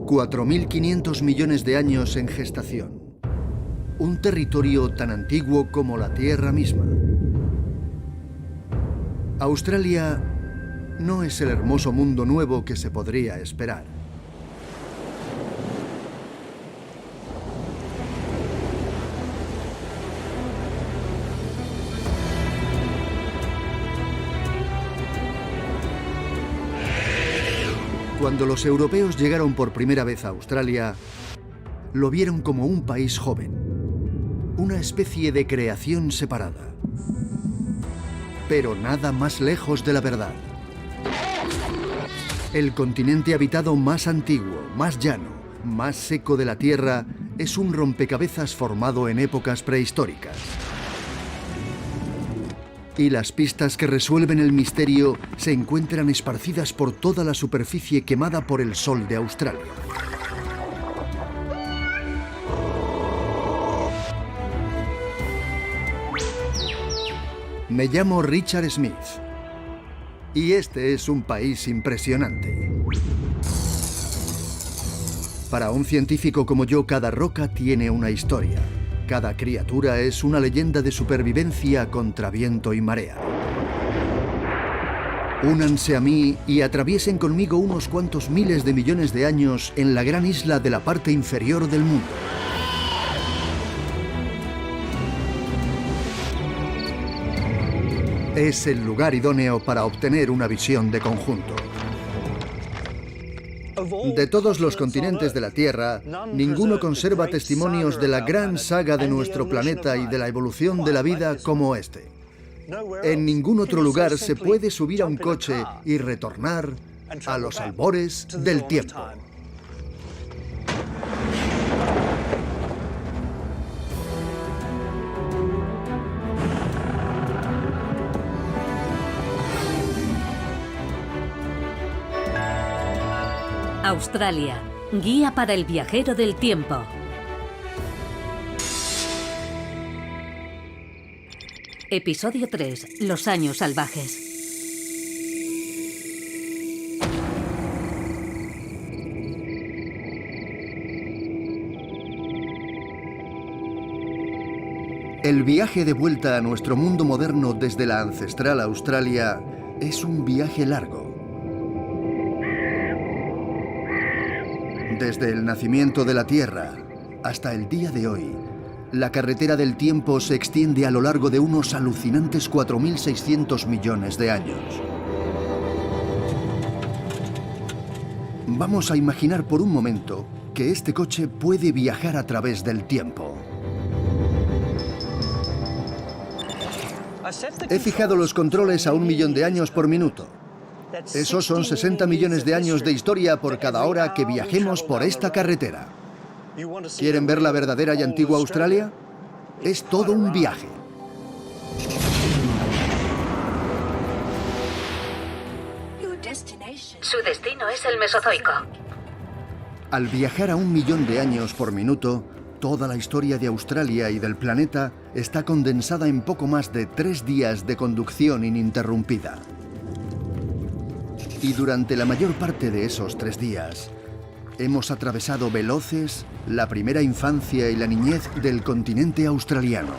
4.500 millones de años en gestación. Un territorio tan antiguo como la Tierra misma. Australia no es el hermoso mundo nuevo que se podría esperar. Cuando los europeos llegaron por primera vez a Australia, lo vieron como un país joven, una especie de creación separada. Pero nada más lejos de la verdad. El continente habitado más antiguo, más llano, más seco de la Tierra es un rompecabezas formado en épocas prehistóricas. Y las pistas que resuelven el misterio se encuentran esparcidas por toda la superficie quemada por el sol de Australia. Me llamo Richard Smith y este es un país impresionante. Para un científico como yo, cada roca tiene una historia. Cada criatura es una leyenda de supervivencia contra viento y marea. Únanse a mí y atraviesen conmigo unos cuantos miles de millones de años en la gran isla de la parte inferior del mundo. Es el lugar idóneo para obtener una visión de conjunto. De todos los continentes de la Tierra, ninguno conserva testimonios de la gran saga de nuestro planeta y de la evolución de la vida como este. En ningún otro lugar se puede subir a un coche y retornar a los albores del tiempo. Australia, guía para el viajero del tiempo. Episodio 3. Los años salvajes. El viaje de vuelta a nuestro mundo moderno desde la ancestral Australia es un viaje largo. Desde el nacimiento de la Tierra hasta el día de hoy, la carretera del tiempo se extiende a lo largo de unos alucinantes 4.600 millones de años. Vamos a imaginar por un momento que este coche puede viajar a través del tiempo. He fijado los controles a 1 millón de años por minuto. Esos son 60 millones de años de historia por cada hora que viajemos por esta carretera. ¿Quieren ver la verdadera y antigua Australia? Es todo un viaje. Su destino es el Mesozoico. Al viajar a 1 millón de años por minuto, toda la historia de Australia y del planeta está condensada en poco más de 3 días de conducción ininterrumpida. Y durante la mayor parte de esos 3 días, hemos atravesado veloces la primera infancia y la niñez del continente australiano.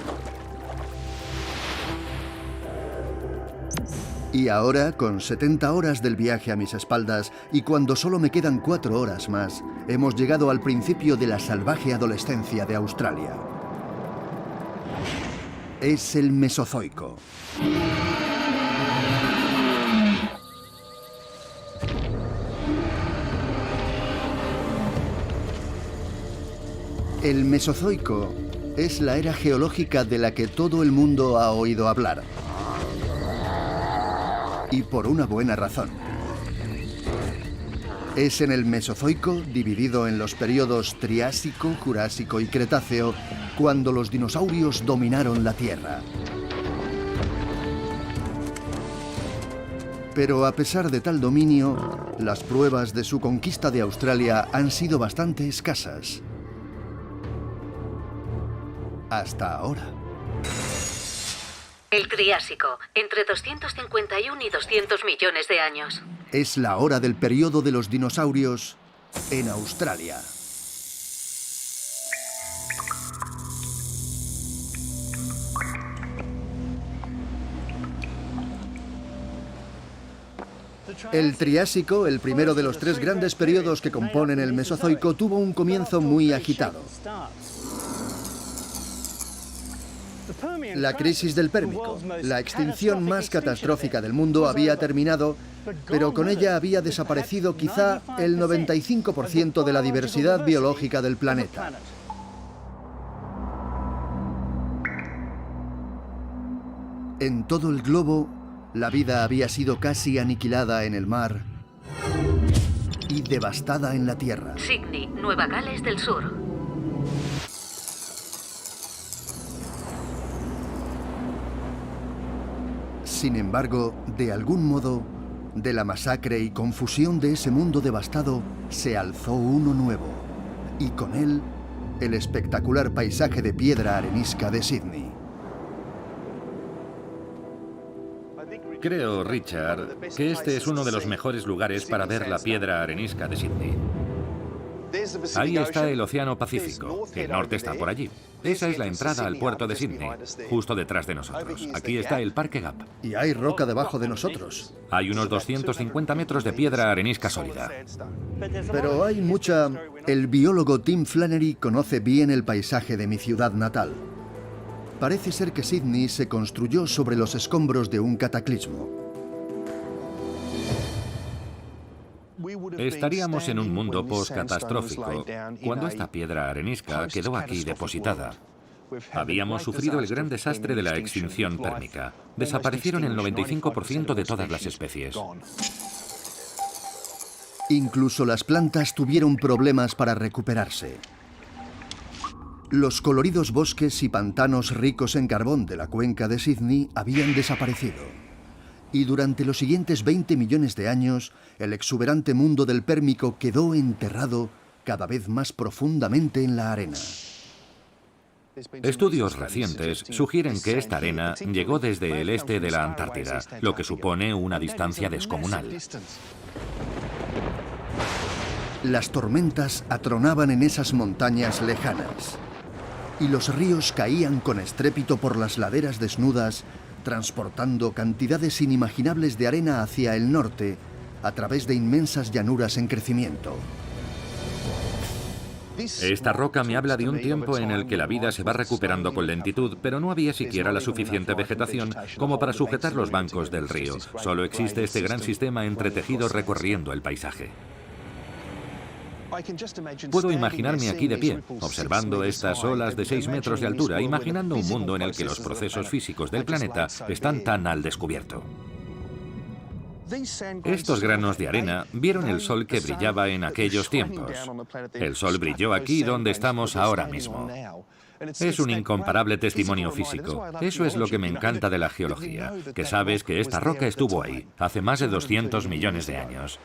Y ahora, con 70 horas del viaje a mis espaldas y cuando solo me quedan 4 horas más, hemos llegado al principio de la salvaje adolescencia de Australia. Es el Mesozoico. El Mesozoico es la era geológica de la que todo el mundo ha oído hablar. Y por una buena razón. Es en el Mesozoico, dividido en los periodos Triásico, Jurásico y Cretáceo, cuando los dinosaurios dominaron la Tierra. Pero a pesar de tal dominio, las pruebas de su conquista de Australia han sido bastante escasas. Hasta ahora. El Triásico, entre 251 y 200 millones de años. Es la hora del periodo de los dinosaurios en Australia. El Triásico, el primero de los tres grandes periodos que componen el Mesozoico, tuvo un comienzo muy agitado. La crisis del Pérmico, la extinción más catastrófica del mundo, había terminado, pero con ella había desaparecido quizá el 95% de la diversidad biológica del planeta. En todo el globo, la vida había sido casi aniquilada en el mar y devastada en la tierra. Sydney, Nueva Gales del Sur. Sin embargo, de algún modo, de la masacre y confusión de ese mundo devastado, se alzó uno nuevo, y con él, el espectacular paisaje de piedra arenisca de Sydney. Creo, Richard, que este es uno de los mejores lugares para ver la piedra arenisca de Sydney. Ahí está el Océano Pacífico, el norte está por allí. Esa es la entrada al puerto de Sydney, justo detrás de nosotros. Aquí está el Parque Gap. Y hay roca debajo de nosotros. Hay unos 250 metros de piedra arenisca sólida. Pero hay mucha... El biólogo Tim Flannery conoce bien el paisaje de mi ciudad natal. Parece ser que Sydney se construyó sobre los escombros de un cataclismo. Estaríamos en un mundo post-catastrófico cuando esta piedra arenisca quedó aquí depositada. Habíamos sufrido el gran desastre de la extinción térmica. Desaparecieron el 95% de todas las especies. Incluso las plantas tuvieron problemas para recuperarse. Los coloridos bosques y pantanos ricos en carbón de la cuenca de Sydney habían desaparecido. Y durante los siguientes 20 millones de años, el exuberante mundo del Pérmico quedó enterrado cada vez más profundamente en la arena. Estudios recientes sugieren que esta arena llegó desde el este de la Antártida, lo que supone una distancia descomunal. Las tormentas atronaban en esas montañas lejanas, y los ríos caían con estrépito por las laderas desnudas, transportando cantidades inimaginables de arena hacia el norte, a través de inmensas llanuras en crecimiento. Esta roca me habla de un tiempo en el que la vida se va recuperando con lentitud, pero no había siquiera la suficiente vegetación como para sujetar los bancos del río. Solo existe este gran sistema entretejido recorriendo el paisaje. Puedo imaginarme aquí de pie, observando estas olas de 6 metros de altura, imaginando un mundo en el que los procesos físicos del planeta están tan al descubierto. Estos granos de arena vieron el sol que brillaba en aquellos tiempos. El sol brilló aquí donde estamos ahora mismo. Es un incomparable testimonio físico. Eso es lo que me encanta de la geología, que sabes que esta roca estuvo ahí, hace más de 200 millones de años.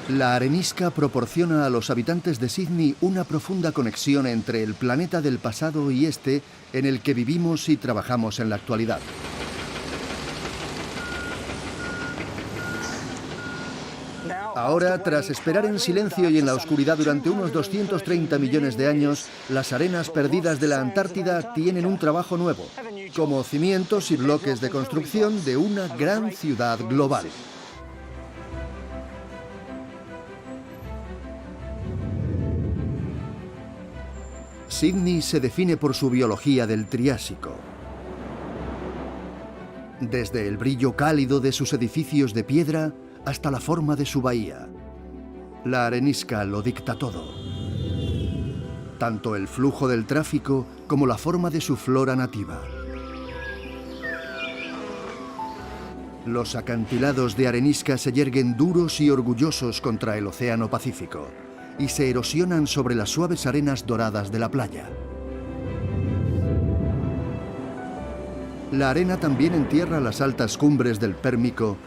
La arenisca proporciona a los habitantes de Sydney una profunda conexión entre el planeta del pasado y este en el que vivimos y trabajamos en la actualidad. Ahora, tras esperar en silencio y en la oscuridad durante unos 230 millones de años, las arenas perdidas de la Antártida tienen un trabajo nuevo, como cimientos y bloques de construcción de una gran ciudad global. Sydney se define por su biología del Triásico. Desde el brillo cálido de sus edificios de piedra hasta la forma de su bahía. La arenisca lo dicta todo. Tanto el flujo del tráfico como la forma de su flora nativa. Los acantilados de arenisca se yerguen duros y orgullosos contra el Océano Pacífico y se erosionan sobre las suaves arenas doradas de la playa. La arena también entierra las altas cumbres del Pérmico,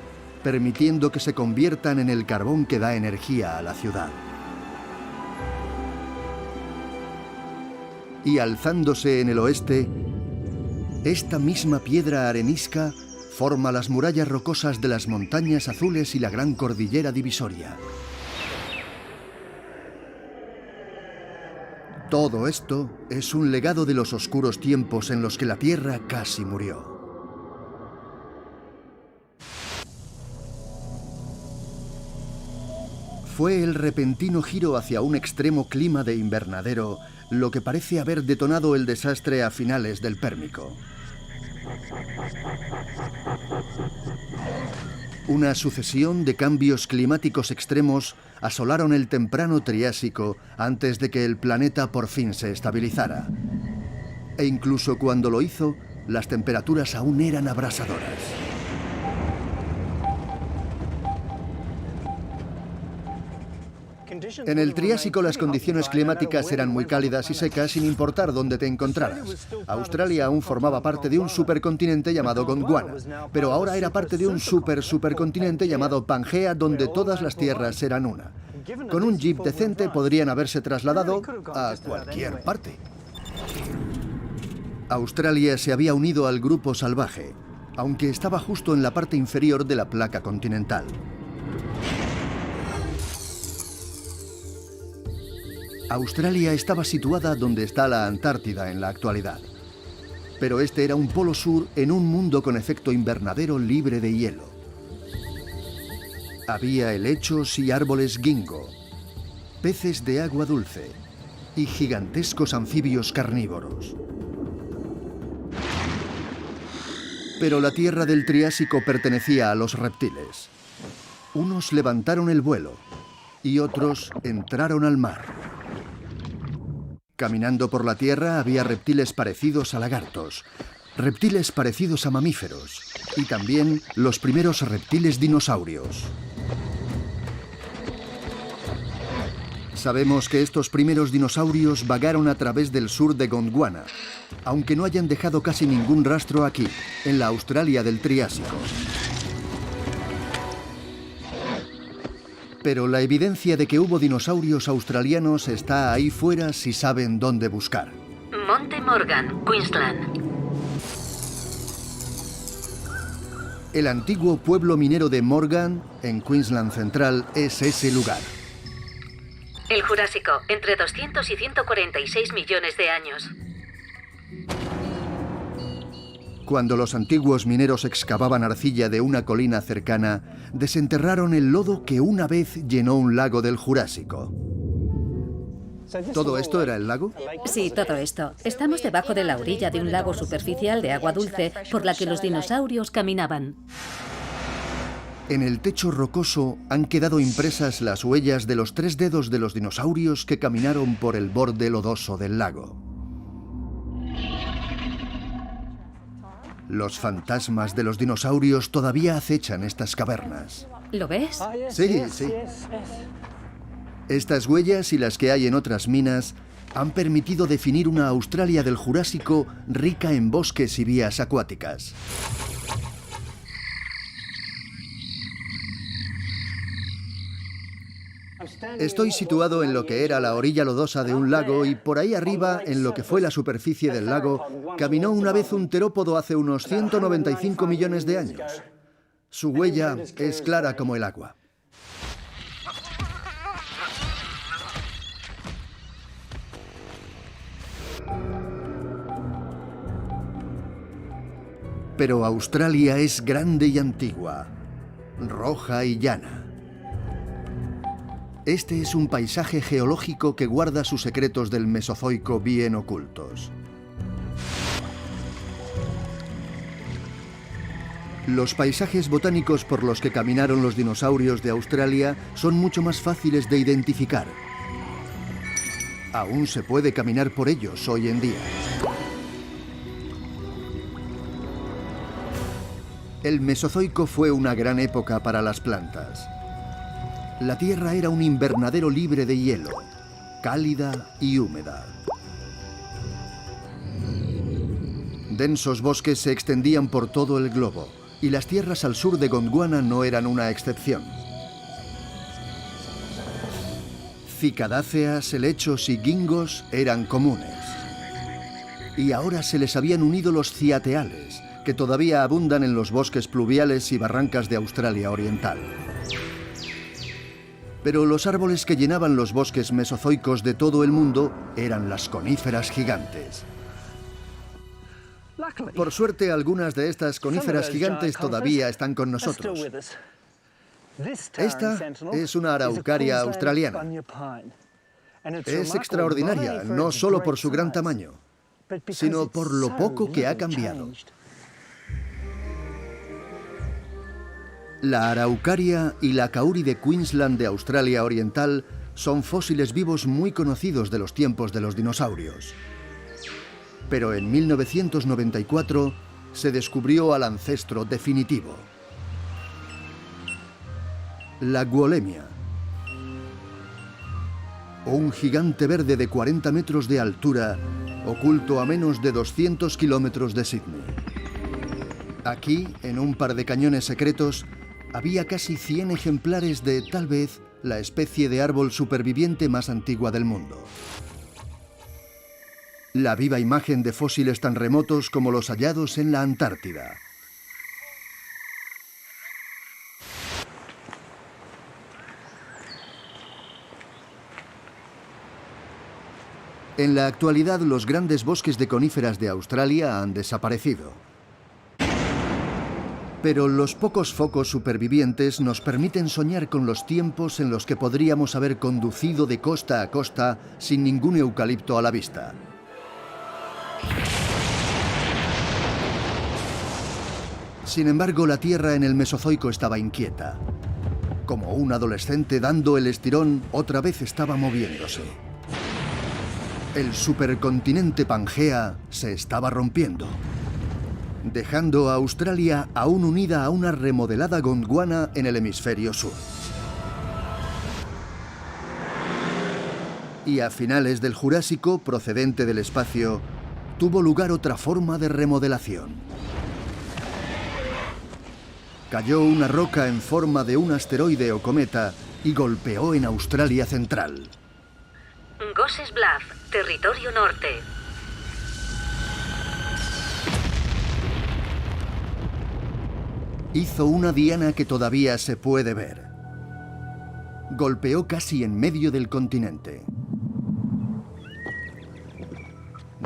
permitiendo que se conviertan en el carbón que da energía a la ciudad. Y alzándose en el oeste, esta misma piedra arenisca forma las murallas rocosas de las montañas azules y la gran cordillera divisoria. Todo esto es un legado de los oscuros tiempos en los que la Tierra casi murió. Fue el repentino giro hacia un extremo clima de invernadero lo que parece haber detonado el desastre a finales del Pérmico. Una sucesión de cambios climáticos extremos asolaron el temprano Triásico antes de que el planeta por fin se estabilizara. E incluso cuando lo hizo, las temperaturas aún eran abrasadoras. En el Triásico las condiciones climáticas eran muy cálidas y secas sin importar dónde te encontraras. Australia aún formaba parte de un supercontinente llamado Gondwana, pero ahora era parte de un supercontinente llamado Pangea, donde todas las tierras eran una. Con un jeep decente podrían haberse trasladado a cualquier parte. Australia se había unido al grupo salvaje, aunque estaba justo en la parte inferior de la placa continental. Australia estaba situada donde está la Antártida en la actualidad. Pero este era un polo sur en un mundo con efecto invernadero libre de hielo. Había helechos y árboles guingo, peces de agua dulce y gigantescos anfibios carnívoros. Pero la tierra del Triásico pertenecía a los reptiles. Unos levantaron el vuelo y otros entraron al mar. Caminando por la tierra había reptiles parecidos a lagartos, reptiles parecidos a mamíferos y también los primeros reptiles dinosaurios. Sabemos que estos primeros dinosaurios vagaron a través del sur de Gondwana, aunque no hayan dejado casi ningún rastro aquí, en la Australia del Triásico. Pero la evidencia de que hubo dinosaurios australianos está ahí fuera si saben dónde buscar. Monte Morgan, Queensland. El antiguo pueblo minero de Morgan, en Queensland Central, es ese lugar. El Jurásico, entre 200 y 146 millones de años. Cuando los antiguos mineros excavaban arcilla de una colina cercana, desenterraron el lodo que una vez llenó un lago del Jurásico. ¿Todo esto era el lago? Sí, todo esto. Estamos debajo de la orilla de un lago superficial de agua dulce por la que los dinosaurios caminaban. En el techo rocoso han quedado impresas las huellas de los 3 dedos de los dinosaurios que caminaron por el borde lodoso del lago. Los fantasmas de los dinosaurios todavía acechan estas cavernas. ¿Lo ves? Sí, sí. Estas huellas y las que hay en otras minas han permitido definir una Australia del Jurásico rica en bosques y vías acuáticas. Estoy situado en lo que era la orilla lodosa de un lago y por ahí arriba, en lo que fue la superficie del lago, caminó una vez un terópodo hace unos 195 millones de años. Su huella es clara como el agua. Pero Australia es grande y antigua, roja y llana. Este es un paisaje geológico que guarda sus secretos del Mesozoico bien ocultos. Los paisajes botánicos por los que caminaron los dinosaurios de Australia son mucho más fáciles de identificar. Aún se puede caminar por ellos hoy en día. El Mesozoico fue una gran época para las plantas. La Tierra era un invernadero libre de hielo, cálida y húmeda. Densos bosques se extendían por todo el globo, y las tierras al sur de Gondwana no eran una excepción. Cicadáceas, helechos y guingos eran comunes. Y ahora se les habían unido los ciateales, que todavía abundan en los bosques pluviales y barrancas de Australia Oriental. Pero los árboles que llenaban los bosques mesozoicos de todo el mundo eran las coníferas gigantes. Por suerte, algunas de estas coníferas gigantes todavía están con nosotros. Esta es una araucaria australiana. Es extraordinaria, no solo por su gran tamaño, sino por lo poco que ha cambiado. La araucaria y la kauri de Queensland de Australia Oriental son fósiles vivos muy conocidos de los tiempos de los dinosaurios. Pero en 1994 se descubrió al ancestro definitivo. La Gwolemia, un gigante verde de 40 metros de altura, oculto a menos de 200 kilómetros de Sydney. Aquí, en un par de cañones secretos, había casi 100 ejemplares de, tal vez, la especie de árbol superviviente más antigua del mundo. La viva imagen de fósiles tan remotos como los hallados en la Antártida. En la actualidad, los grandes bosques de coníferas de Australia han desaparecido. Pero los pocos focos supervivientes nos permiten soñar con los tiempos en los que podríamos haber conducido de costa a costa sin ningún eucalipto a la vista. Sin embargo, la Tierra en el Mesozoico estaba inquieta. Como un adolescente dando el estirón, otra vez estaba moviéndose. El supercontinente Pangea se estaba rompiendo, dejando a Australia aún unida a una remodelada Gondwana en el hemisferio sur. Y a finales del Jurásico, procedente del espacio, tuvo lugar otra forma de remodelación. Cayó una roca en forma de un asteroide o cometa y golpeó en Australia Central. Gosses Bluff, territorio norte. Hizo una diana que todavía se puede ver. Golpeó casi en medio del continente.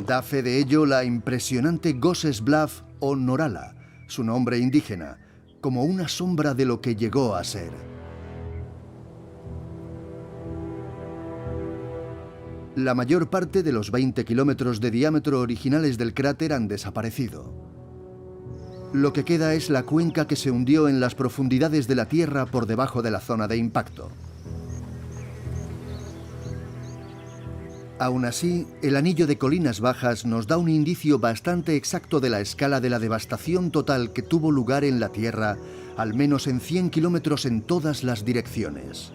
Da fe de ello la impresionante Gosses Bluff o Norala, su nombre indígena, como una sombra de lo que llegó a ser. La mayor parte de los 20 kilómetros de diámetro originales del cráter han desaparecido. Lo que queda es la cuenca que se hundió en las profundidades de la Tierra por debajo de la zona de impacto. Aún así, el anillo de colinas bajas nos da un indicio bastante exacto de la escala de la devastación total que tuvo lugar en la Tierra, al menos en 100 kilómetros en todas las direcciones.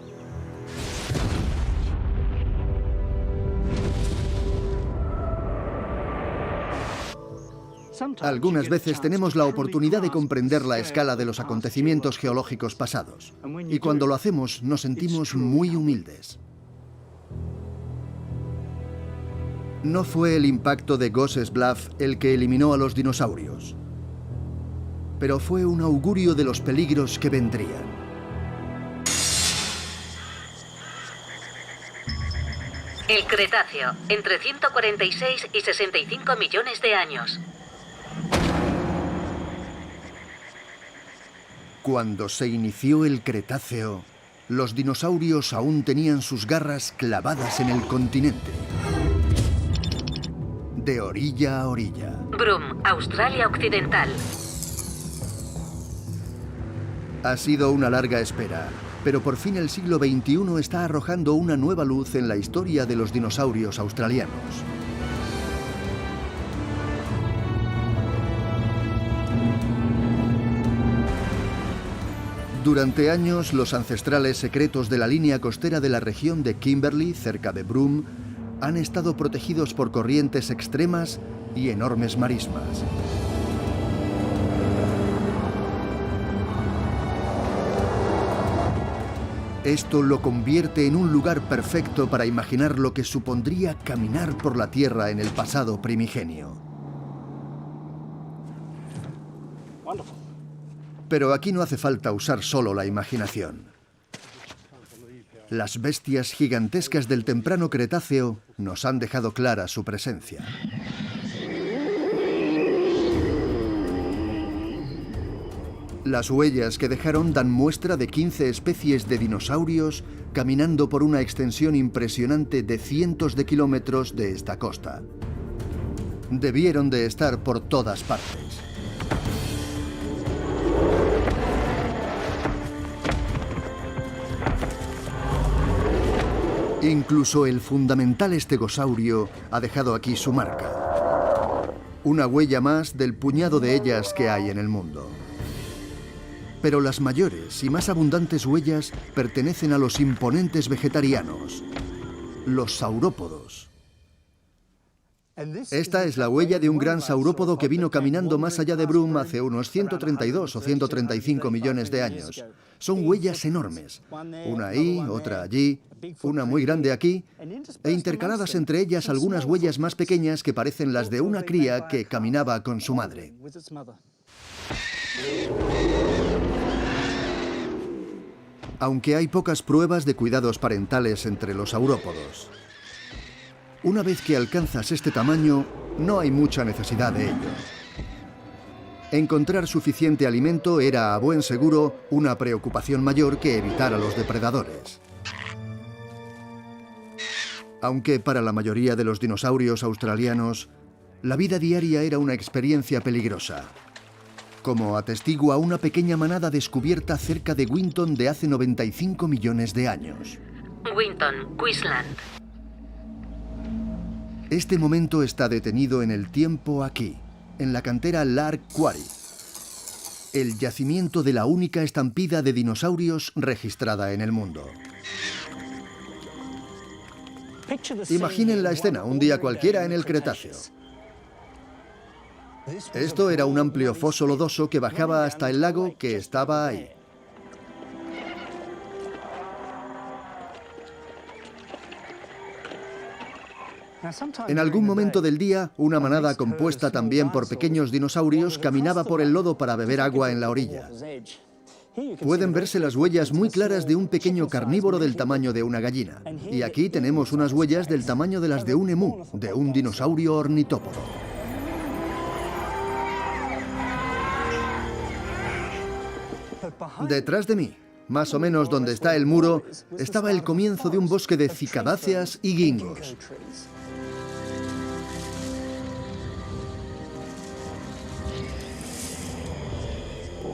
Algunas veces tenemos la oportunidad de comprender la escala de los acontecimientos geológicos pasados, y cuando lo hacemos nos sentimos muy humildes. No fue el impacto de Gosses Bluff el que eliminó a los dinosaurios, pero fue un augurio de los peligros que vendrían. El Cretáceo, entre 146 y 65 millones de años. Cuando se inició el Cretáceo, los dinosaurios aún tenían sus garras clavadas en el continente. De orilla a orilla. Broome, Australia Occidental. Ha sido una larga espera, pero por fin el siglo XXI está arrojando una nueva luz en la historia de los dinosaurios australianos. Durante años, los ancestrales secretos de la línea costera de la región de Kimberley, cerca de Broome, han estado protegidos por corrientes extremas y enormes marismas. Esto lo convierte en un lugar perfecto para imaginar lo que supondría caminar por la Tierra en el pasado primigenio. Pero aquí no hace falta usar solo la imaginación. Las bestias gigantescas del temprano Cretáceo nos han dejado clara su presencia. Las huellas que dejaron dan muestra de 15 especies de dinosaurios caminando por una extensión impresionante de cientos de kilómetros de esta costa. Debieron de estar por todas partes. Incluso el fundamental estegosaurio ha dejado aquí su marca. Una huella más del puñado de ellas que hay en el mundo. Pero las mayores y más abundantes huellas pertenecen a los imponentes vegetarianos, los saurópodos. Esta es la huella de un gran saurópodo que vino caminando más allá de Broome hace unos 132 o 135 millones de años. Son huellas enormes, una ahí, otra allí, una muy grande aquí, e intercaladas entre ellas algunas huellas más pequeñas que parecen las de una cría que caminaba con su madre. Aunque hay pocas pruebas de cuidados parentales entre los saurópodos. Una vez que alcanzas este tamaño, no hay mucha necesidad de ello. Encontrar suficiente alimento era, a buen seguro, una preocupación mayor que evitar a los depredadores. Aunque para la mayoría de los dinosaurios australianos, la vida diaria era una experiencia peligrosa, como atestigua una pequeña manada descubierta cerca de Winton de hace 95 millones de años. Winton, Queensland. Este momento está detenido en el tiempo aquí, en la cantera Lark Quarry, el yacimiento de la única estampida de dinosaurios registrada en el mundo. Imaginen la escena un día cualquiera en el Cretáceo. Esto era un amplio foso lodoso que bajaba hasta el lago que estaba ahí. En algún momento del día, una manada compuesta también por pequeños dinosaurios caminaba por el lodo para beber agua en la orilla. Pueden verse las huellas muy claras de un pequeño carnívoro del tamaño de una gallina. Y aquí tenemos unas huellas del tamaño de las de un emú, de un dinosaurio ornitópodo. Detrás de mí, más o menos donde está el muro, estaba el comienzo de un bosque de cicadáceas y guingos.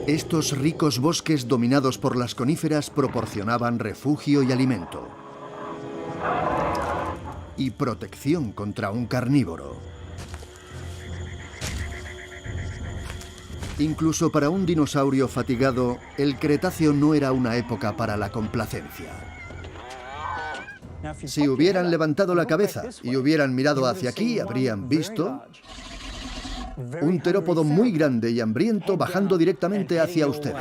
Estos ricos bosques dominados por las coníferas proporcionaban refugio y alimento. Y protección contra un carnívoro. Incluso para un dinosaurio fatigado, el Cretáceo no era una época para la complacencia. Si hubieran levantado la cabeza y hubieran mirado hacia aquí, habrían visto un terópodo muy grande y hambriento bajando directamente hacia ustedes.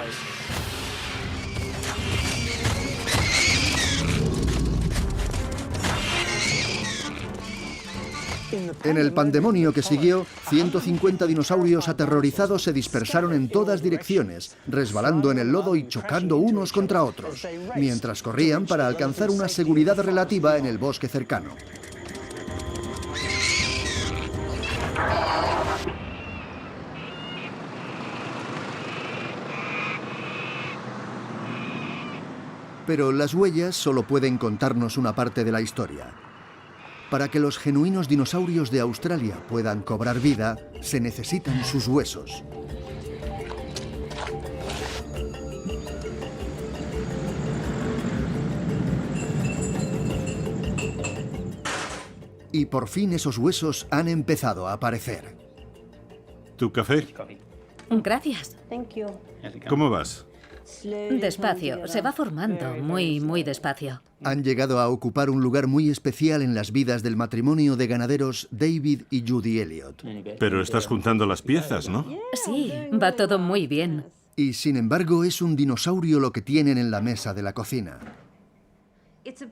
En el pandemonio que siguió, 150 dinosaurios aterrorizados se dispersaron en todas direcciones, resbalando en el lodo y chocando unos contra otros, mientras corrían para alcanzar una seguridad relativa en el bosque cercano. Pero las huellas solo pueden contarnos una parte de la historia. Para que los genuinos dinosaurios de Australia puedan cobrar vida, se necesitan sus huesos. Y por fin esos huesos han empezado a aparecer. ¿Tu café? Gracias. ¿Cómo vas? Despacio, se va formando, muy despacio. Han llegado a ocupar un lugar muy especial en las vidas del matrimonio de ganaderos David y Judy Elliott. Pero estás juntando las piezas, ¿no? Sí, va todo muy bien. Y sin embargo es un dinosaurio lo que tienen en la mesa de la cocina.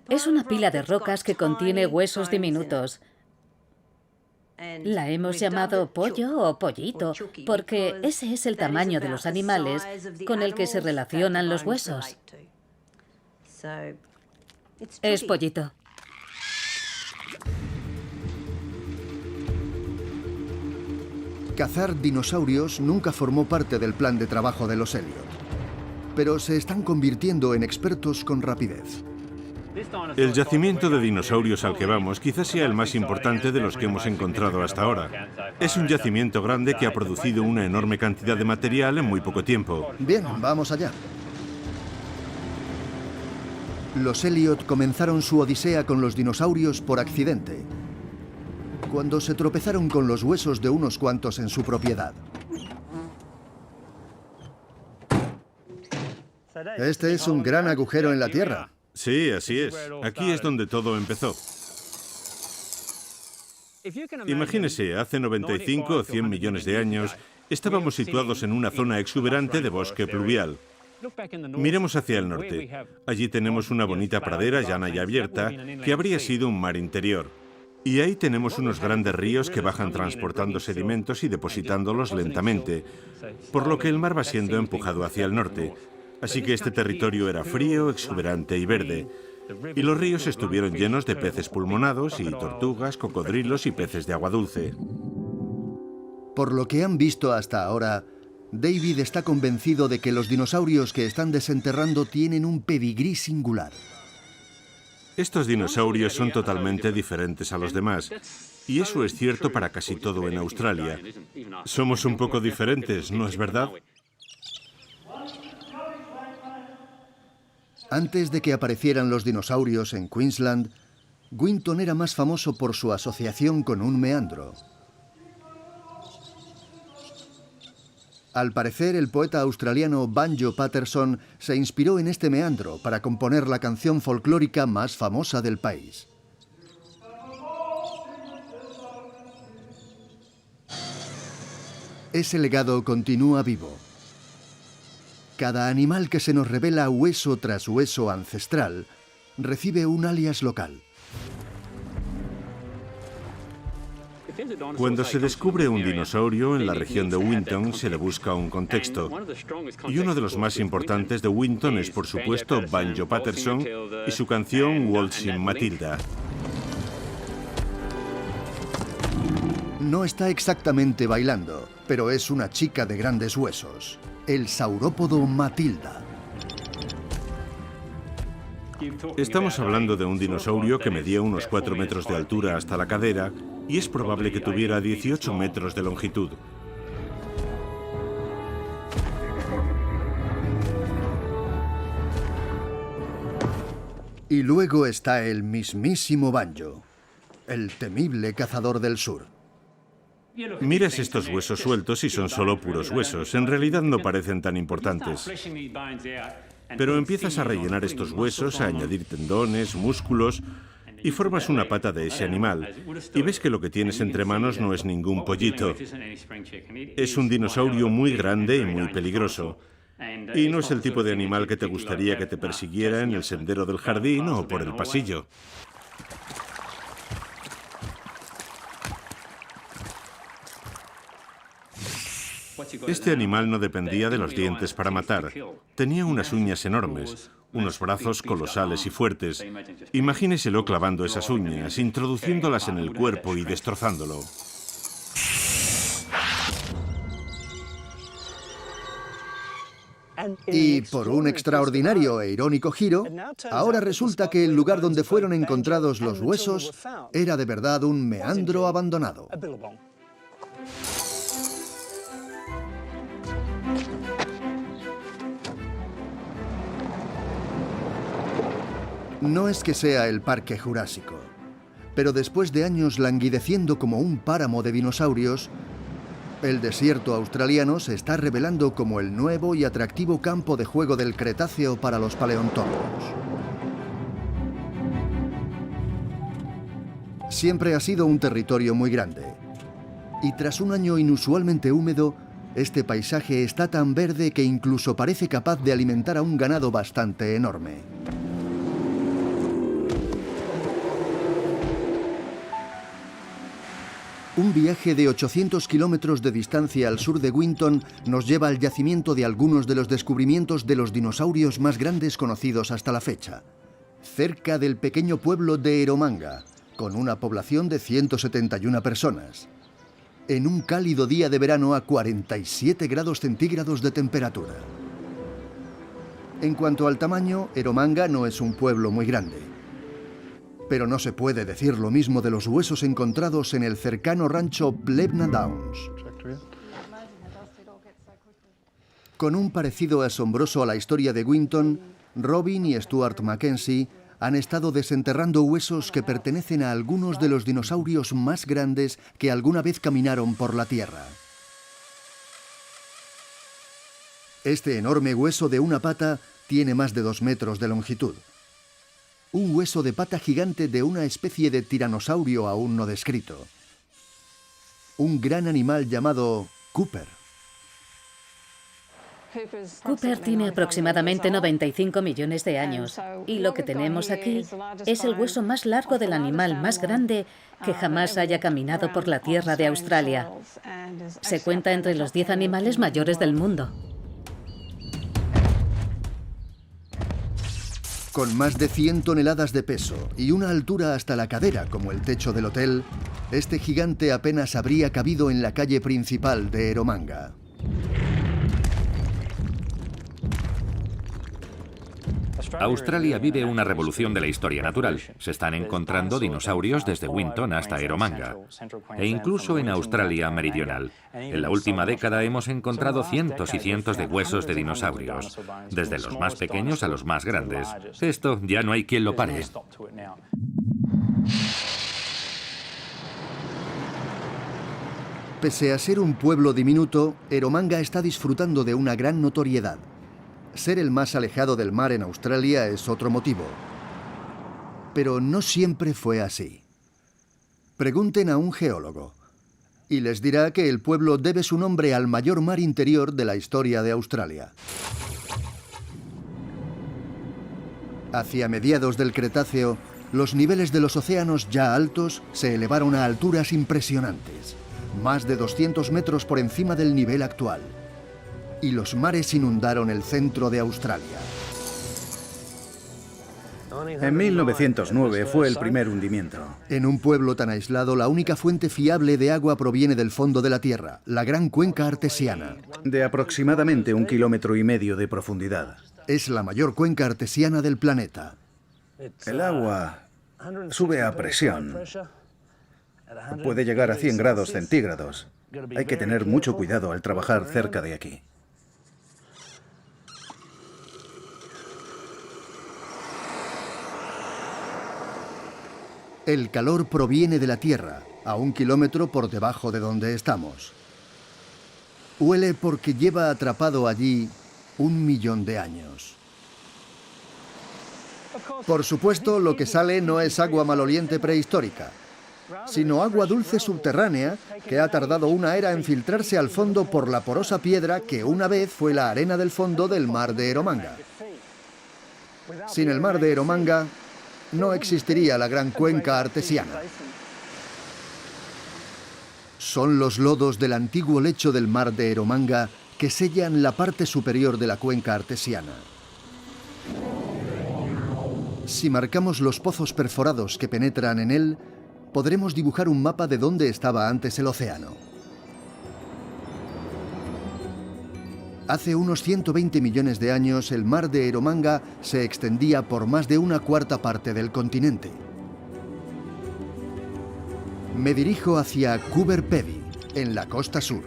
Es una pila de rocas que contiene huesos diminutos. La hemos llamado pollo o pollito porque ese es el tamaño de los animales con el que se relacionan los huesos. Es pollito. Cazar dinosaurios nunca formó parte del plan de trabajo de los Elliot, pero se están convirtiendo en expertos con rapidez. El yacimiento de dinosaurios al que vamos quizás sea el más importante de los que hemos encontrado hasta ahora. Es un yacimiento grande que ha producido una enorme cantidad de material en muy poco tiempo. Bien, vamos allá. Los Elliot comenzaron su odisea con los dinosaurios por accidente, cuando se tropezaron con los huesos de unos cuantos en su propiedad. Este es un gran agujero en la tierra. Sí, así es. Aquí es donde todo empezó. Imagínese, hace 95 o 100 millones de años, estábamos situados en una zona exuberante de bosque pluvial. Miremos hacia el norte. Allí tenemos una bonita pradera llana y abierta que habría sido un mar interior. Y ahí tenemos unos grandes ríos que bajan transportando sedimentos y depositándolos lentamente, por lo que el mar va siendo empujado hacia el norte. Así que este territorio era frío, exuberante y verde. Y los ríos estuvieron llenos de peces pulmonados y tortugas, cocodrilos y peces de agua dulce. Por lo que han visto hasta ahora, David está convencido de que los dinosaurios que están desenterrando tienen un pedigrí singular. Estos dinosaurios son totalmente diferentes a los demás. Y eso es cierto para casi todo en Australia. Somos un poco diferentes, ¿no es verdad? Antes de que aparecieran los dinosaurios en Queensland, Winton era más famoso por su asociación con un meandro. Al parecer, el poeta australiano Banjo Paterson se inspiró en este meandro para componer la canción folclórica más famosa del país. Ese legado continúa vivo. Cada animal que se nos revela hueso tras hueso ancestral recibe un alias local. Cuando se descubre un dinosaurio en la región de Winton, se le busca un contexto. Y uno de los más importantes de Winton es, por supuesto, Banjo Paterson y su canción Waltzing Matilda. No está exactamente bailando, pero es una chica de grandes huesos, el saurópodo Matilda. Estamos hablando de un dinosaurio que medía unos 4 metros de altura hasta la cadera y es probable que tuviera 18 metros de longitud. Y luego está el mismísimo Banjo, el temible cazador del sur. Miras estos huesos sueltos y son solo puros huesos. En realidad no parecen tan importantes. Pero empiezas a rellenar estos huesos, a añadir tendones, músculos, y formas una pata de ese animal. Y ves que lo que tienes entre manos no es ningún pollito. Es un dinosaurio muy grande y muy peligroso. Y no es el tipo de animal que te gustaría que te persiguiera en el sendero del jardín o por el pasillo. Este animal no dependía de los dientes para matar. Tenía unas uñas enormes, unos brazos colosales y fuertes. Imagíneselo clavando esas uñas, introduciéndolas en el cuerpo y destrozándolo. Y por un extraordinario e irónico giro, ahora resulta que el lugar donde fueron encontrados los huesos era de verdad un meandro abandonado. No es que sea el Parque Jurásico, pero después de años languideciendo como un páramo de dinosaurios, el desierto australiano se está revelando como el nuevo y atractivo campo de juego del Cretáceo para los paleontólogos. Siempre ha sido un territorio muy grande, y tras un año inusualmente húmedo, este paisaje está tan verde que incluso parece capaz de alimentar a un ganado bastante enorme. Un viaje de 800 kilómetros de distancia al sur de Winton nos lleva al yacimiento de algunos de los descubrimientos de los dinosaurios más grandes conocidos hasta la fecha, cerca del pequeño pueblo de Eromanga, con una población de 171 personas, en un cálido día de verano a 47 grados centígrados de temperatura. En cuanto al tamaño, Eromanga no es un pueblo muy grande. Pero no se puede decir lo mismo de los huesos encontrados en el cercano rancho Plevna Downs. Con un parecido asombroso a la historia de Winton, Robin y Stuart Mackenzie han estado desenterrando huesos que pertenecen a algunos de los dinosaurios más grandes que alguna vez caminaron por la Tierra. Este enorme hueso de una pata tiene más de 2 metros de longitud. Un hueso de pata gigante de una especie de tiranosaurio aún no descrito. Un gran animal llamado Cooper. Cooper tiene aproximadamente 95 millones de años y lo que tenemos aquí es el hueso más largo del animal más grande que jamás haya caminado por la tierra de Australia. Se cuenta entre los 10 animales mayores del mundo. Con más de 100 toneladas de peso y una altura hasta la cadera como el techo del hotel, este gigante apenas habría cabido en la calle principal de Eromanga. Australia vive una revolución de la historia natural. Se están encontrando dinosaurios desde Winton hasta Eromanga, e incluso en Australia meridional. En la última década hemos encontrado cientos y cientos de huesos de dinosaurios, desde los más pequeños a los más grandes. Esto ya no hay quien lo pare. Pese a ser un pueblo diminuto, Eromanga está disfrutando de una gran notoriedad. Ser el más alejado del mar en Australia es otro motivo. Pero no siempre fue así. Pregunten a un geólogo y les dirá que el pueblo debe su nombre al mayor mar interior de la historia de Australia. Hacia mediados del Cretáceo, los niveles de los océanos ya altos se elevaron a alturas impresionantes, más de 200 metros por encima del nivel actual. Y los mares inundaron el centro de Australia. En 1909 fue el primer hundimiento. En un pueblo tan aislado, la única fuente fiable de agua proviene del fondo de la tierra, la gran cuenca artesiana. De aproximadamente 1,5 kilómetros de profundidad. Es la mayor cuenca artesiana del planeta. El agua sube a presión. Puede llegar a 100 grados centígrados. Hay que tener mucho cuidado al trabajar cerca de aquí. El calor proviene de la tierra, a 1 kilómetro por debajo de donde estamos. Huele porque lleva atrapado allí 1 millón de años. Por supuesto, lo que sale no es agua maloliente prehistórica, sino agua dulce subterránea que ha tardado una era en filtrarse al fondo por la porosa piedra que una vez fue la arena del fondo del mar de Eromanga. Sin el mar de Eromanga, no existiría la gran cuenca artesiana. Son los lodos del antiguo lecho del mar de Eromanga que sellan la parte superior de la cuenca artesiana. Si marcamos los pozos perforados que penetran en él, podremos dibujar un mapa de dónde estaba antes el océano. Hace unos 120 millones de años, el mar de Eromanga se extendía por más de 1/4 parte del continente. Me dirijo hacia Coober Pedy, en la costa sur.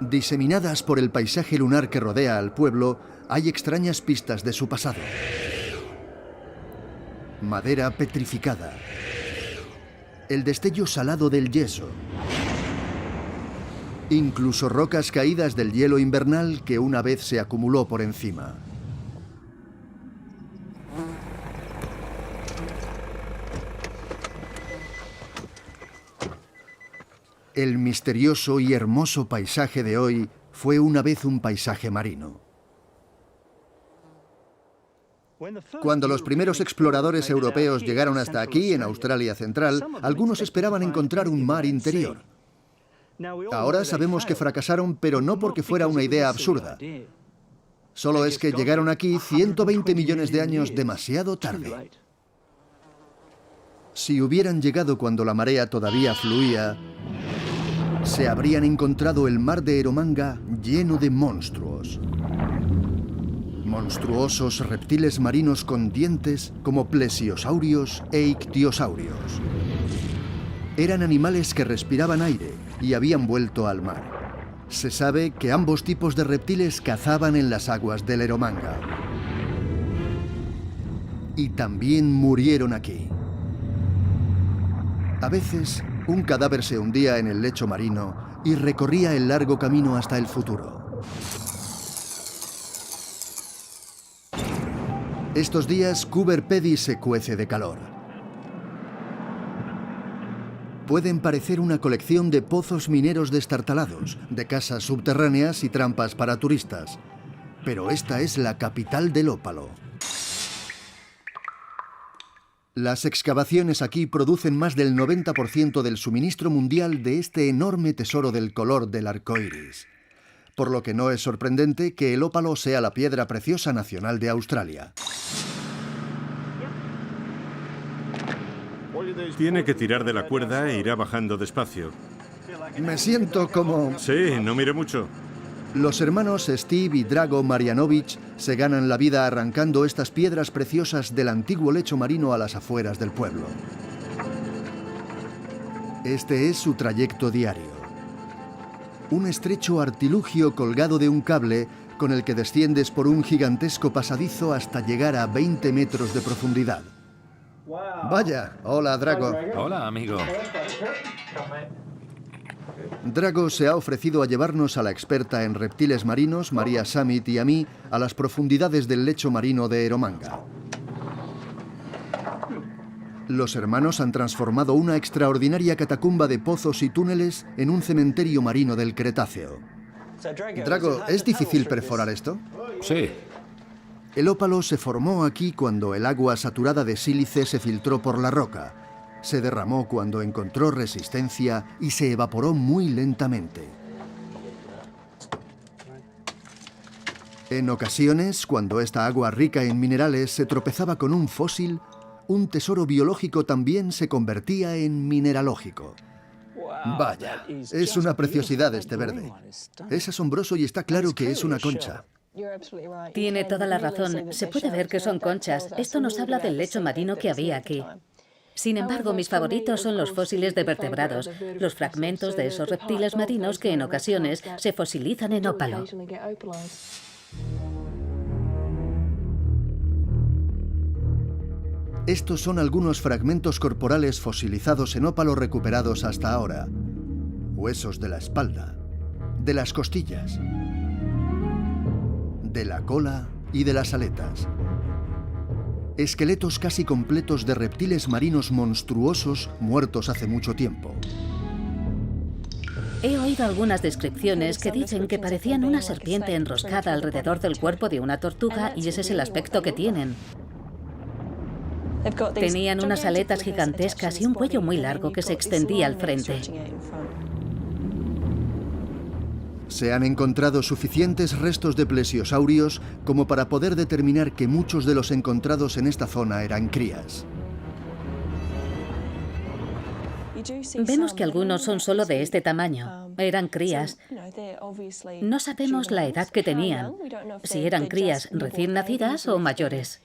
Diseminadas por el paisaje lunar que rodea al pueblo, hay extrañas pistas de su pasado. Madera petrificada. El destello salado del yeso. Incluso rocas caídas del hielo invernal que una vez se acumuló por encima. El misterioso y hermoso paisaje de hoy fue una vez un paisaje marino. Cuando los primeros exploradores europeos llegaron hasta aquí, en Australia Central, algunos esperaban encontrar un mar interior. Ahora sabemos que fracasaron, pero no porque fuera una idea absurda. Solo es que llegaron aquí 120 millones de años demasiado tarde. Si hubieran llegado cuando la marea todavía fluía, se habrían encontrado el mar de Eromanga lleno de monstruos. Monstruosos reptiles marinos con dientes como plesiosaurios e ictiosaurios. Eran animales que respiraban aire y habían vuelto al mar. Se sabe que ambos tipos de reptiles cazaban en las aguas del Eromanga. Y también murieron aquí. A veces, un cadáver se hundía en el lecho marino y recorría el largo camino hasta el futuro. Estos días, Coober Pedy se cuece de calor. Pueden parecer una colección de pozos mineros destartalados, de casas subterráneas y trampas para turistas. Pero esta es la capital del ópalo. Las excavaciones aquí producen más del 90% del suministro mundial de este enorme tesoro del color del arco iris. Por lo que no es sorprendente que el ópalo sea la piedra preciosa nacional de Australia. Tiene que tirar de la cuerda e irá bajando despacio. Me siento como... Sí, no mire mucho. Los hermanos Steve y Drago Marjanovic se ganan la vida arrancando estas piedras preciosas del antiguo lecho marino a las afueras del pueblo. Este es su trayecto diario. Un estrecho artilugio colgado de un cable con el que desciendes por un gigantesco pasadizo hasta llegar a 20 metros de profundidad. Vaya, hola Drago. Hola, amigo. Drago se ha ofrecido a llevarnos a la experta en reptiles marinos, Maria Summit, y a mí a las profundidades del lecho marino de Eromanga. Los hermanos han transformado una extraordinaria catacumba de pozos y túneles en un cementerio marino del Cretáceo. Drago, ¿es difícil perforar esto? Sí. El ópalo se formó aquí cuando el agua saturada de sílice se filtró por la roca. Se derramó cuando encontró resistencia y se evaporó muy lentamente. En ocasiones, cuando esta agua rica en minerales se tropezaba con un fósil, un tesoro biológico también se convertía en mineralógico. Vaya, es una preciosidad este verde. Es asombroso y está claro que es una concha. Tiene toda la razón. Se puede ver que son conchas. Esto nos habla del lecho marino que había aquí. Sin embargo, mis favoritos son los fósiles de vertebrados, los fragmentos de esos reptiles marinos que en ocasiones se fosilizan en ópalo. Estos son algunos fragmentos corporales fosilizados en ópalo recuperados hasta ahora. Huesos de la espalda, de las costillas, de la cola y de las aletas. Esqueletos casi completos de reptiles marinos monstruosos muertos hace mucho tiempo. He oído algunas descripciones que dicen que parecían una serpiente enroscada alrededor del cuerpo de una tortuga y ese es el aspecto que tienen. Tenían unas aletas gigantescas y un cuello muy largo que se extendía al frente. Se han encontrado suficientes restos de plesiosaurios como para poder determinar que muchos de los encontrados en esta zona eran crías. Vemos que algunos son solo de este tamaño. Eran crías. No sabemos la edad que tenían, si eran crías recién nacidas o mayores.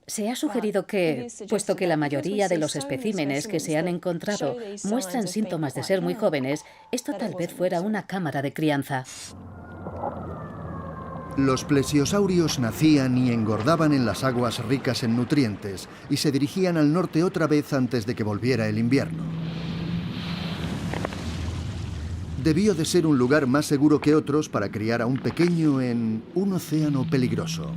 Se ha sugerido que, puesto que la mayoría de los especímenes que se han encontrado muestran síntomas de ser muy jóvenes, esto tal vez fuera una cámara de crianza. Los plesiosaurios nacían y engordaban en las aguas ricas en nutrientes y se dirigían al norte otra vez antes de que volviera el invierno. Debió de ser un lugar más seguro que otros para criar a un pequeño en un océano peligroso.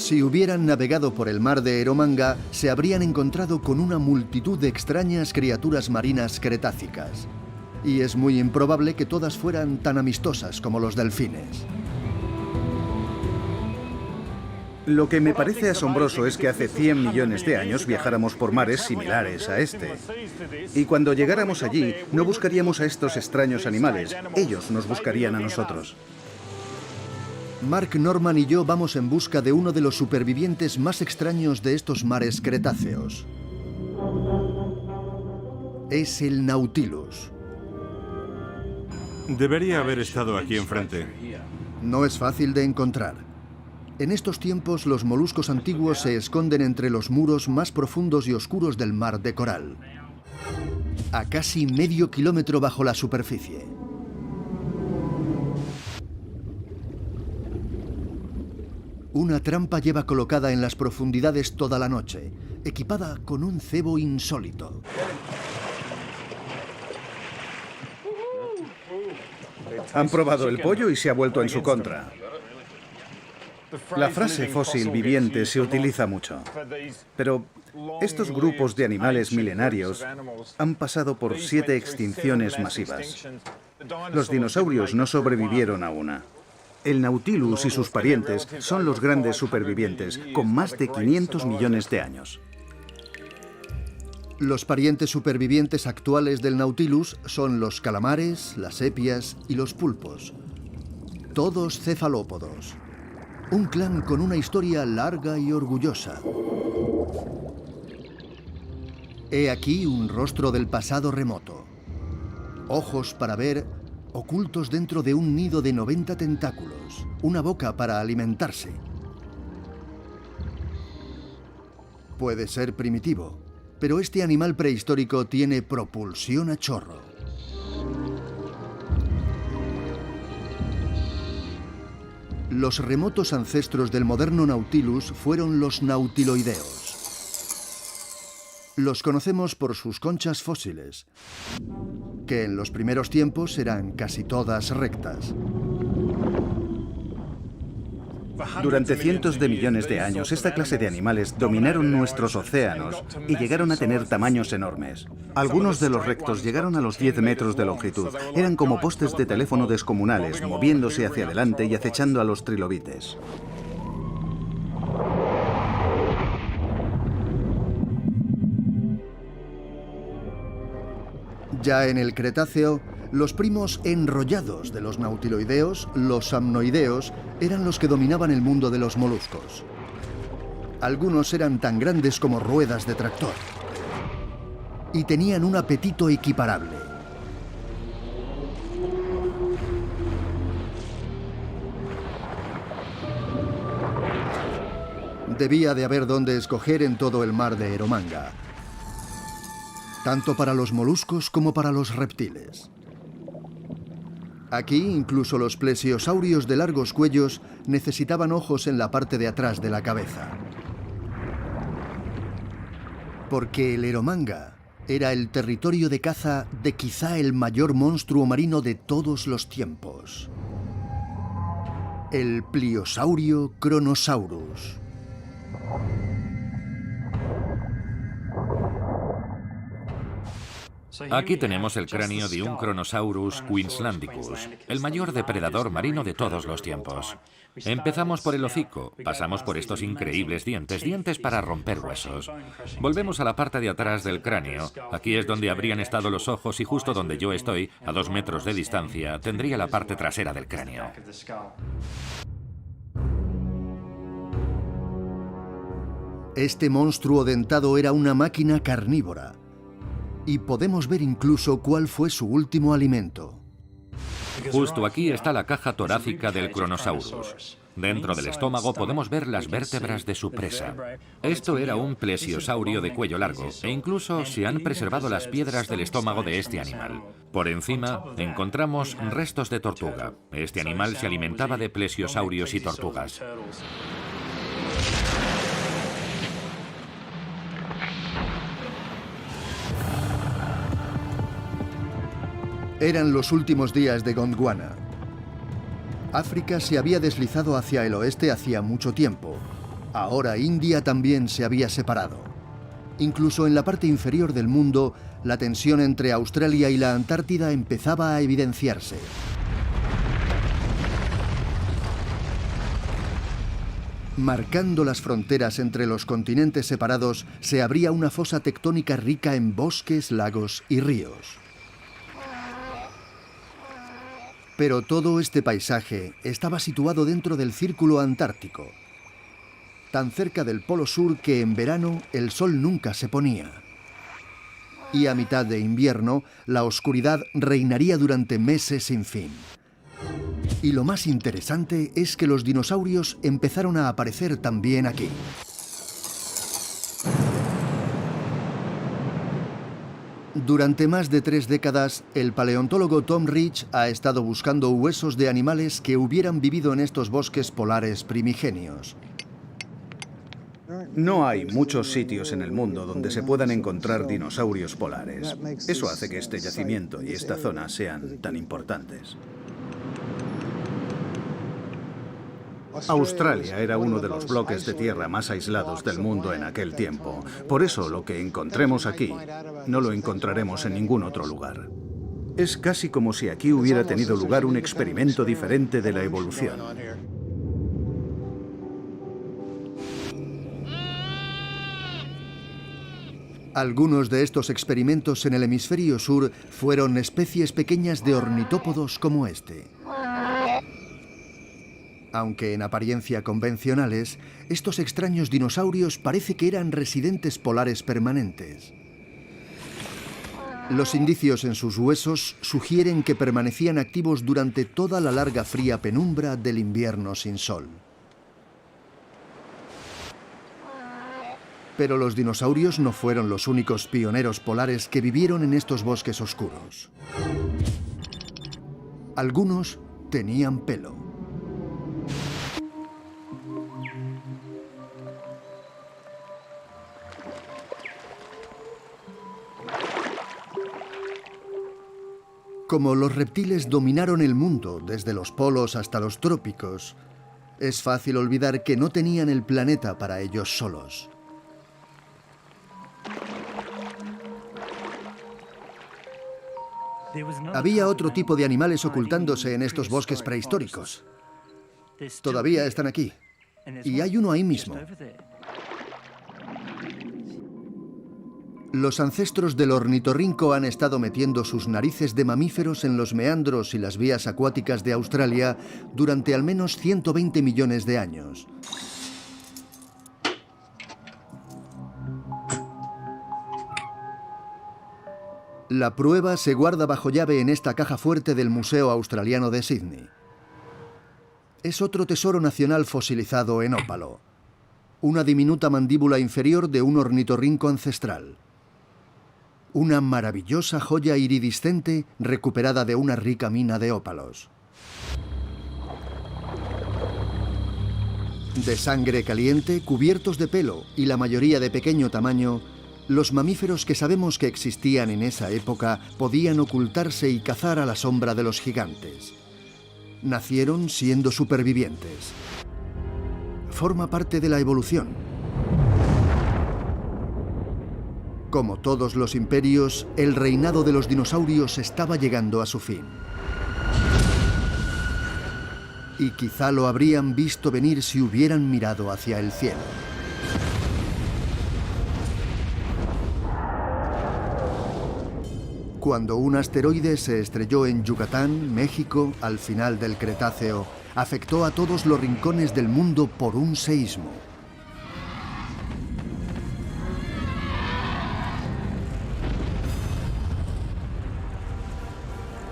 Si hubieran navegado por el mar de Eromanga, se habrían encontrado con una multitud de extrañas criaturas marinas cretácicas. Y es muy improbable que todas fueran tan amistosas como los delfines. Lo que me parece asombroso es que hace 100 millones de años viajáramos por mares similares a este. Y cuando llegáramos allí, no buscaríamos a estos extraños animales, ellos nos buscarían a nosotros. Mark Norman y yo vamos en busca de uno de los supervivientes más extraños de estos mares cretáceos. Es el Nautilus. Debería haber estado aquí enfrente. No es fácil de encontrar. En estos tiempos, los moluscos antiguos se esconden entre los muros más profundos y oscuros del mar de coral, a casi medio kilómetro bajo la superficie. Una trampa lleva colocada en las profundidades toda la noche, equipada con un cebo insólito. Han probado el pollo y se ha vuelto en su contra. La frase fósil viviente se utiliza mucho, pero estos grupos de animales milenarios han pasado por 7 extinciones masivas. Los dinosaurios no sobrevivieron a una. El Nautilus y sus parientes son los grandes supervivientes, con más de 500 millones de años. Los parientes supervivientes actuales del Nautilus son los calamares, las sepias y los pulpos. Todos cefalópodos. Un clan con una historia larga y orgullosa. He aquí un rostro del pasado remoto. Ojos para ver, ocultos dentro de un nido de 90 tentáculos. Una boca para alimentarse. Puede ser primitivo, pero este animal prehistórico tiene propulsión a chorro. Los remotos ancestros del moderno Nautilus fueron los nautiloideos. Los conocemos por sus conchas fósiles, que en los primeros tiempos eran casi todas rectas. Durante cientos de millones de años, esta clase de animales dominaron nuestros océanos y llegaron a tener tamaños enormes. Algunos de los rectos llegaron a los 10 metros de longitud. Eran como postes de teléfono descomunales, moviéndose hacia adelante y acechando a los trilobites. Ya en el Cretáceo, los primos enrollados de los nautiloideos, los amnoideos, eran los que dominaban el mundo de los moluscos. Algunos eran tan grandes como ruedas de tractor y tenían un apetito equiparable. Debía de haber dónde escoger en todo el mar de Eromanga, tanto para los moluscos como para los reptiles. Aquí, incluso los plesiosaurios de largos cuellos necesitaban ojos en la parte de atrás de la cabeza. Porque el Eromanga era el territorio de caza de quizá el mayor monstruo marino de todos los tiempos. El Pliosaurio Kronosaurus. Aquí tenemos el cráneo de un Kronosaurus queenslandicus, el mayor depredador marino de todos los tiempos. Empezamos por el hocico, pasamos por estos increíbles dientes para romper huesos. Volvemos a la parte de atrás del cráneo. Aquí es donde habrían estado los ojos y justo donde yo estoy, a 2 metros de distancia, tendría la parte trasera del cráneo. Este monstruo dentado era una máquina carnívora. Y podemos ver incluso cuál fue su último alimento. Justo aquí está la caja torácica del Kronosaurus. Dentro del estómago podemos ver las vértebras de su presa. Esto era un plesiosaurio de cuello largo, e incluso se han preservado las piedras del estómago de este animal. Por encima encontramos restos de tortuga. Este animal se alimentaba de plesiosaurios y tortugas. Eran los últimos días de Gondwana. África se había deslizado hacia el oeste hacía mucho tiempo, Ahora India también se había separado. Incluso en la parte inferior del mundo, la tensión entre Australia y la Antártida empezaba a evidenciarse. Marcando las fronteras entre los continentes separados, se abría una fosa tectónica rica en bosques, lagos y ríos. Pero todo este paisaje estaba situado dentro del Círculo Antártico, tan cerca del Polo Sur que en verano el sol nunca se ponía. Y a mitad de invierno, la oscuridad reinaría durante meses sin fin. Y lo más interesante es que los dinosaurios empezaron a aparecer también aquí. Durante más de 3 décadas, el paleontólogo Tom Rich ha estado buscando huesos de animales que hubieran vivido en estos bosques polares primigenios. No hay muchos sitios en el mundo donde se puedan encontrar dinosaurios polares. Eso hace que este yacimiento y esta zona sean tan importantes. Australia era uno de los bloques de tierra más aislados del mundo en aquel tiempo. Por eso lo que encontremos aquí no lo encontraremos en ningún otro lugar. Es casi como si aquí hubiera tenido lugar un experimento diferente de la evolución. Algunos de estos experimentos en el hemisferio sur fueron especies pequeñas de ornitópodos como este. Aunque en apariencia convencionales, estos extraños dinosaurios parece que eran residentes polares permanentes. Los indicios en sus huesos sugieren que permanecían activos durante toda la larga fría penumbra del invierno sin sol. Pero los dinosaurios no fueron los únicos pioneros polares que vivieron en estos bosques oscuros. Algunos tenían pelo. Como los reptiles dominaron el mundo desde los polos hasta los trópicos, es fácil olvidar que no tenían el planeta para ellos solos. Había otro tipo de animales ocultándose en estos bosques prehistóricos. Todavía están aquí. Y hay uno ahí mismo. Los ancestros del ornitorrinco han estado metiendo sus narices de mamíferos en los meandros y las vías acuáticas de Australia durante al menos 120 millones de años. La prueba se guarda bajo llave en esta caja fuerte del Museo Australiano de Sydney. Es otro tesoro nacional fosilizado en ópalo. Una diminuta mandíbula inferior de un ornitorrinco ancestral. Una maravillosa joya iridiscente recuperada de una rica mina de ópalos. De sangre caliente, cubiertos de pelo y la mayoría de pequeño tamaño, los mamíferos que sabemos que existían en esa época podían ocultarse y cazar a la sombra de los gigantes. Nacieron siendo supervivientes. Forma parte de la evolución. Como todos los imperios, el reinado de los dinosaurios estaba llegando a su fin. Y quizá lo habrían visto venir si hubieran mirado hacia el cielo. Cuando un asteroide se estrelló en Yucatán, México, al final del Cretáceo, afectó a todos los rincones del mundo por un seísmo.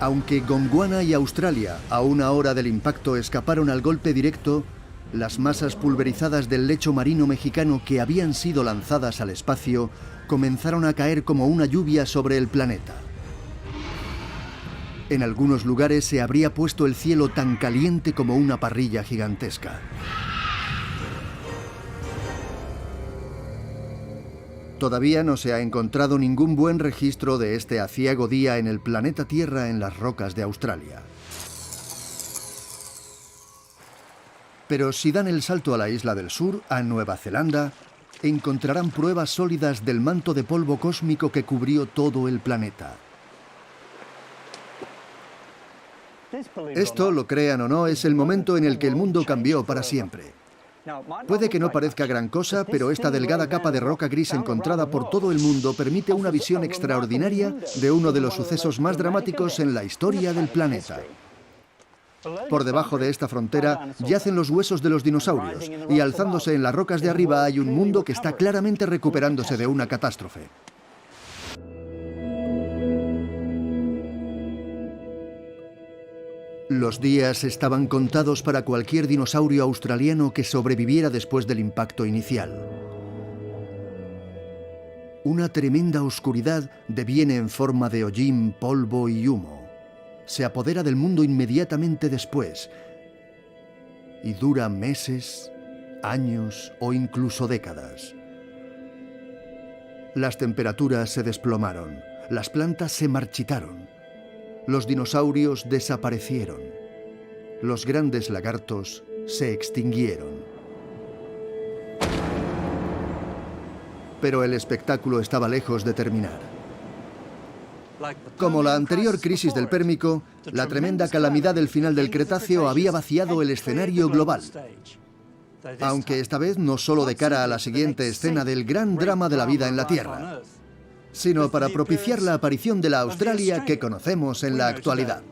Aunque Gondwana y Australia, a una hora del impacto, escaparon al golpe directo, las masas pulverizadas del lecho marino mexicano que habían sido lanzadas al espacio comenzaron a caer como una lluvia sobre el planeta. En algunos lugares se habría puesto el cielo tan caliente como una parrilla gigantesca. Todavía no se ha encontrado ningún buen registro de este aciago día en el planeta Tierra en las rocas de Australia. Pero si dan el salto a la isla del sur, a Nueva Zelanda, encontrarán pruebas sólidas del manto de polvo cósmico que cubrió todo el planeta. Esto, lo crean o no, es el momento en el que el mundo cambió para siempre. Puede que no parezca gran cosa, pero esta delgada capa de roca gris encontrada por todo el mundo permite una visión extraordinaria de uno de los sucesos más dramáticos en la historia del planeta. Por debajo de esta frontera yacen los huesos de los dinosaurios, y alzándose en las rocas de arriba hay un mundo que está claramente recuperándose de una catástrofe. Los días estaban contados para cualquier dinosaurio australiano que sobreviviera después del impacto inicial. Una tremenda oscuridad deviene en forma de hollín, polvo y humo. Se apodera del mundo inmediatamente después y dura meses, años o incluso décadas. Las temperaturas se desplomaron, las plantas se marchitaron, los dinosaurios desaparecieron, los grandes lagartos se extinguieron. Pero el espectáculo estaba lejos de terminar. Como la anterior crisis del Pérmico, la tremenda calamidad del final del Cretáceo había vaciado el escenario global. Aunque esta vez no solo de cara a la siguiente escena del gran drama de la vida en la Tierra, sino para propiciar la aparición de la Australia que conocemos en la actualidad.